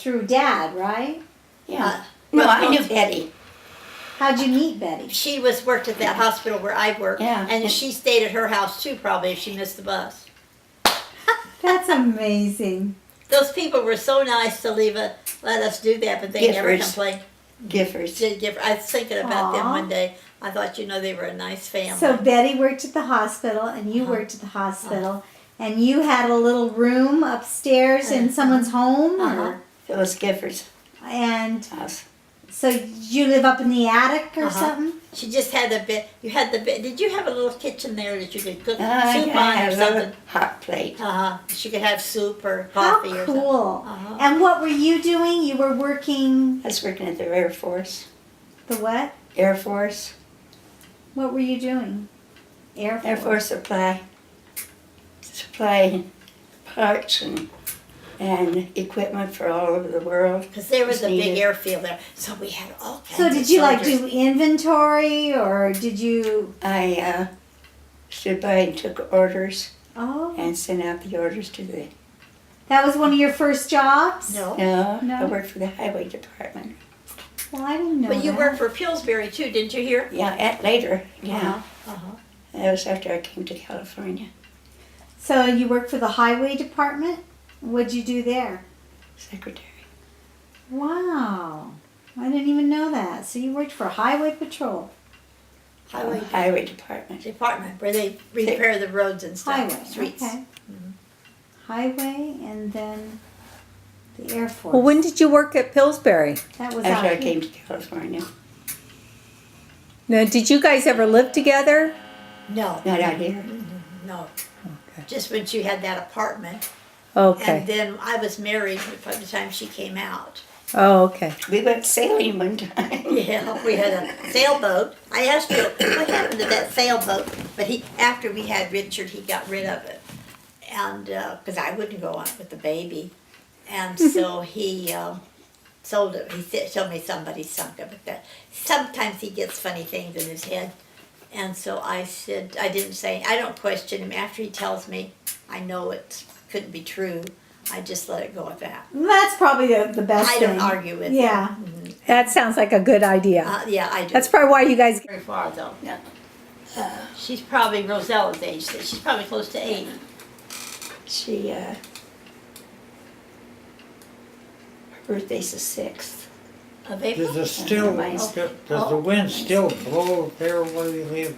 through Dad, right? Yeah. No, I knew Betty. How'd you meet Betty? She worked at that hospital where I worked, Yeah. and she stayed at her house too, probably, if she missed the bus. That's amazing. Those people were so nice to let us do that, but they never Givers. complained. Givers. I was thinking about them Aw. one day. I thought, they were a nice family. So Betty worked at the hospital, and you worked at the hospital, and you had a little room upstairs in someone's home, or, It was Givers' and house. so you live up in the attic or Uh-huh. something? She just had the bed. You had the bed. Did you have a little kitchen there that you could cook soup Yeah, I on had or a little something? hot plate. She could have soup or How coffee or something. cool! Uh-huh. And what were you doing? You were working I was working at the Air Force. the what? Air Force. What were you doing? Air Force. Air Force supply parts and equipment for all over the world. Because there was a big Needed. airfield there, so we had all kinds So of did you like soldiers. do inventory, or did you? I stood by and took orders Oh, and sent out the orders to the. that was one of your first jobs? No. No, No. I worked for the Highway Department. Well, I didn't know But you that. worked for Pillsbury too, didn't you hear? Yeah, later. Yeah, Uh-huh. that was after I came to California. So you worked for the highway department? What'd you do there? Secretary. Wow. I didn't even know that. So you worked for highway patrol. Highway Department. Department where they repair the roads and stuff, Highway, streets. okay. Highway and then the Air Force. Well, when did you work at Pillsbury? That was After out I came here. to California. Now, did you guys ever live together? No, Not out here. no. Okay. Just when she had that apartment, Okay. and then I was married by the time she came out. Oh, okay. We went sailing one time. Yeah, we had a sailboat. I asked you what happened to that sailboat, but after we had Richard, he got rid of it, and because I wouldn't go on it with the baby, and so he sold it. He told me somebody sunk it, but sometimes he gets funny things in his head, and so I said I didn't say I don't question him after he tells me. I know it couldn't be true. I just let it go at that. That's probably the best I thing. don't argue with Yeah. him. That sounds like a good idea. Yeah, I do. That's probably why you guys. Very far though. No. She's probably Rosella's age. She's probably close to 80. She, her birthday's the 6th. Of April? Does it still, Mine's- does the wind still blow there where you live?